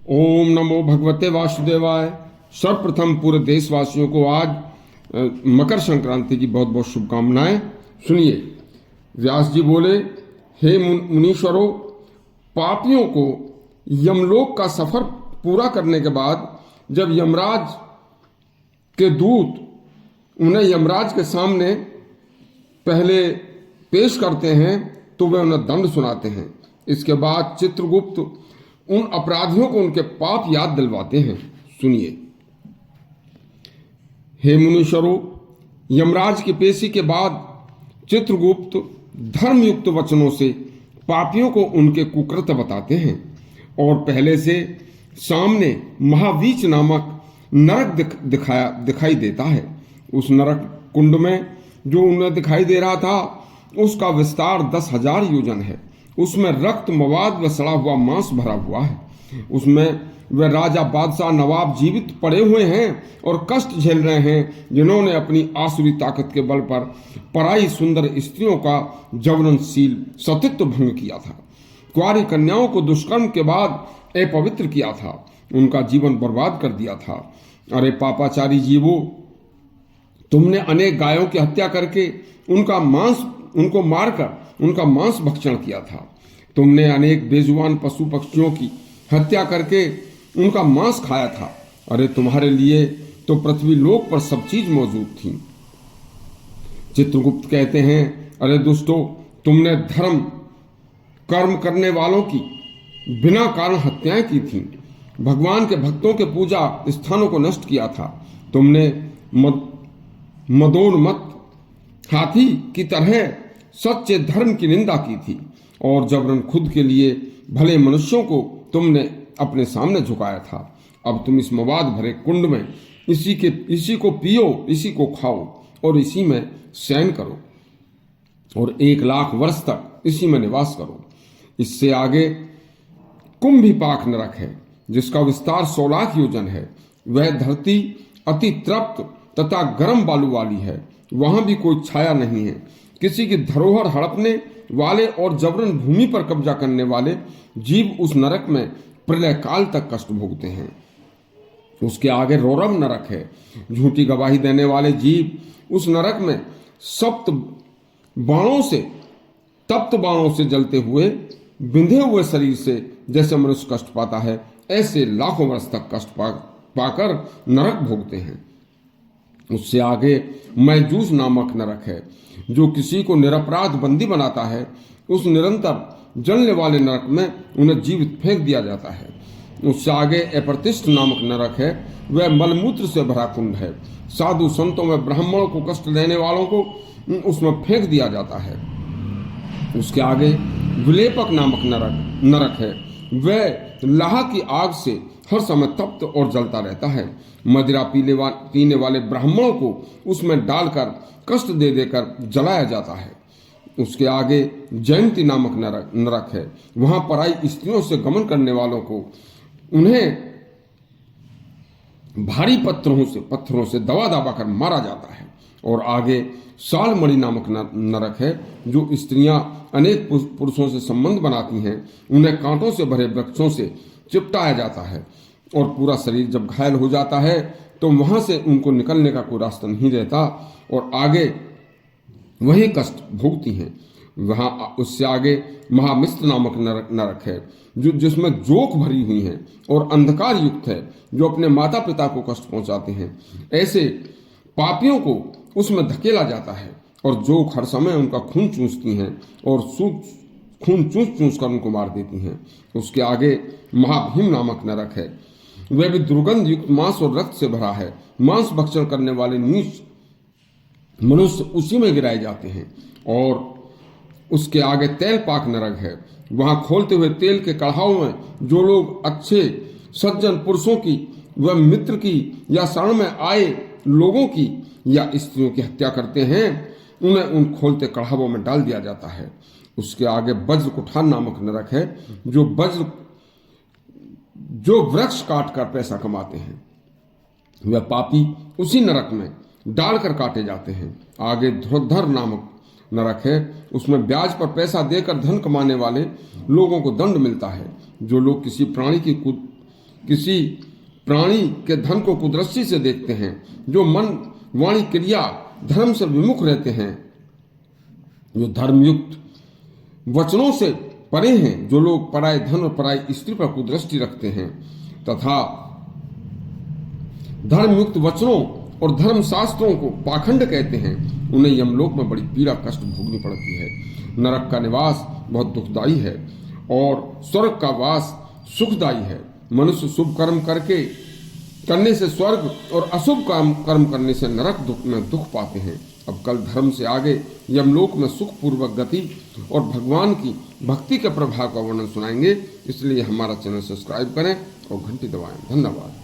ओम नमो भगवते वासुदेवाय। सर्वप्रथम पूरे देशवासियों को आज मकर संक्रांति की बहुत बहुत शुभकामनाएं। सुनिए, व्यास जी बोले, हे मुनीश्वरों, पापियों को यमलोक का सफर पूरा करने के बाद जब यमराज के दूत उन्हें यमराज के सामने पहले पेश करते हैं तो वे उन्हें दंड सुनाते हैं। इसके बाद चित्रगुप्त उन अपराधियों को उनके पाप याद दिलवाते हैं। सुनिए, हे मुनीश्वरों, यमराज की पेशी के बाद चित्रगुप्त धर्मयुक्त वचनों से पापियों को उनके कुकृत्य बताते हैं और पहले से सामने महावीच नामक नरक दिखाई देता है। उस नरक कुंड में जो उन्हें दिखाई दे रहा था उसका विस्तार 10,000 योजन है। उसमें रक्त, मवाद व सड़ा हुआ मांस भरा हुआ है। उसमें वे राजा, बादशाह, नवाब जीवित पड़े हुए हैं और कष्ट झेल रहे हैं, जिन्होंने अपनी आसुरी ताकत के बल पर पराई सुंदर स्त्रियों का जबरनशील सतीत्व भंग किया था, कुंवारी कन्याओं को दुष्कर्म के बाद अपवित्र किया था, उनका जीवन बर्बाद कर दिया था। अरे पापाचारी जीवों, तुमने अनेक गायों की हत्या करके उनको मारकर उनका मांस भक्षण किया था। तुमने अनेक बेजुबान पशु पक्षियों की हत्या करके उनका मांस खाया था। अरे तुम्हारे लिए तो पृथ्वी लोक पर सब चीज मौजूद थी। चित्रगुप्त कहते हैं, अरे दुष्टों, तुमने धर्म कर्म करने वालों की बिना कारण हत्याएं की थी। भगवान के भक्तों के पूजा स्थानों को नष्ट किया था। तुमने मदोन्मत्त हाथी की तरह सच्चे धर्म की निंदा की थी और जबरन खुद के लिए भले मनुष्यों को तुमने अपने सामने झुकाया था। अब तुम इस मवाद भरे कुंड में इसी को पियो, इसी को खाओ और इसी में शयन करो और 1,00,000 वर्ष तक इसी में निवास करो। इससे आगे कुंभिपाक नरक है, जिसका विस्तार 100,00,000 योजन है। वह धरती अति तृप्त तथा गर्म बालू वाली है। वहां भी कोई छाया नहीं है। किसी की धरोहर हड़पने वाले और जबरन भूमि पर कब्जा करने वाले जीव उस नरक में प्रलय काल तक कष्ट भोगते हैं। उसके आगे रौरव नरक है। झूठी गवाही देने वाले जीव उस नरक में तप्त बाणों से जलते हुए बिंधे हुए शरीर से जैसे मनुष्य कष्ट पाता है, ऐसे लाखों वर्ष तक कष्ट पाकर नरक भोगते हैं। उससे आगे मैजूस नामक नरक है, जो किसी को निरपराध बंदी बनाता है। उस निरंतर जलने वाले नरक में उन्हें जीवित फेंक दिया जाता है। उससे आगे अप्रतिष्ठ नामक नरक है। वह मलमूत्र से भरा कुंड है। साधु संतों में ब्राह्मणों को कष्ट देने वालों को उसमें फेंक दिया जाता है। उसके आगे विलेपक नामक नरक है। वह लाह की आग से हर समय तप्त और जलता रहता है। मदिरा पीने वाले ब्राह्मणों को उसमें डालकर कष्ट दे देकर जलाया जाता है। उसके आगे जयंती नामक नरक है। वहां पराई स्त्रियों से गमन करने वालों को उन्हें भारी पत्थरों से दबा कर मारा जाता है। और आगे सालमणि नामक नरक है, जो स्त्रियां अनेक पुरुषों से संबंध बनाती हैं, उन्हें कांटों से भरे वृक्षों से चिपटाया जाता है और पूरा शरीर जब घायल हो जाता है तो वहां से उनको निकलने का कोई रास्ता नहीं रहता और आगे वही कष्ट भोगती हैं। वहां उससे आगे महामिस्र नामक नरक है, जिसमें जोक भरी हुई है और अंधकार युक्त है, जो अपने माता पिता को कष्ट पहुंचाते हैं। ऐसे पापियों को उसमें धकेला जाता है और जोक हर समय उनका खून चूसती हैं और खून चूस कर उनको मार देती हैं। उसके आगे महाभीम नामक नरक है। वह भी दुर्गंध युक्त मांस और रक्त से भरा है। मांस भक्षण करने वाले नीच मनुष्य उसी में गिराए जाते हैं। और उसके आगे तैलपाक नरक है। वहां खोलते हुए तेल के कढ़ाओं में जो लोग अच्छे सज्जन पुरुषों की व मित्र की या शरण में आए लोगों की या स्त्रियों की हत्या करते हैं, उन्हें उन खोलते कढ़ावों में डाल दिया जाता है। उसके आगे वज्र कुठार नामक नरक है, जो वृक्ष काट कर पैसा कमाते हैं। वह पापी उसी नरक में डालकर काटे जाते हैं। आगे ध्रुधर नामक नरक है। उसमें ब्याज पर पैसा देकर धन कमाने वाले लोगों को दंड मिलता है। जो लोग किसी प्राणी की किसी प्राणी के धन को कुदृष्टि से देखते हैं, जो मन वाणी क्रिया धर्म से विमुख रहते हैं, जो धर्मयुक्त वचनों से परे हैं, जो लोग पराये धन और पराई स्त्री पर कुदृष्टि रखते हैं तथा धर्मयुक्त वचनों और धर्म शास्त्रों को पाखंड कहते हैं, उन्हें यमलोक में बड़ी पीड़ा कष्ट भोगनी पड़ती है। नरक का निवास बहुत दुखदायी है और स्वर्ग का वास सुखदायी है। मनुष्य शुभ कर्म करने से स्वर्ग और अशुभ कर्म करने से नरक में दुख पाते हैं। अब कल धर्म से आगे यमलोक में सुखपूर्वक गति और भगवान की भक्ति के प्रभाव का वर्णन सुनाएंगे, इसलिए हमारा चैनल सब्सक्राइब करें और घंटी दबाएं। धन्यवाद।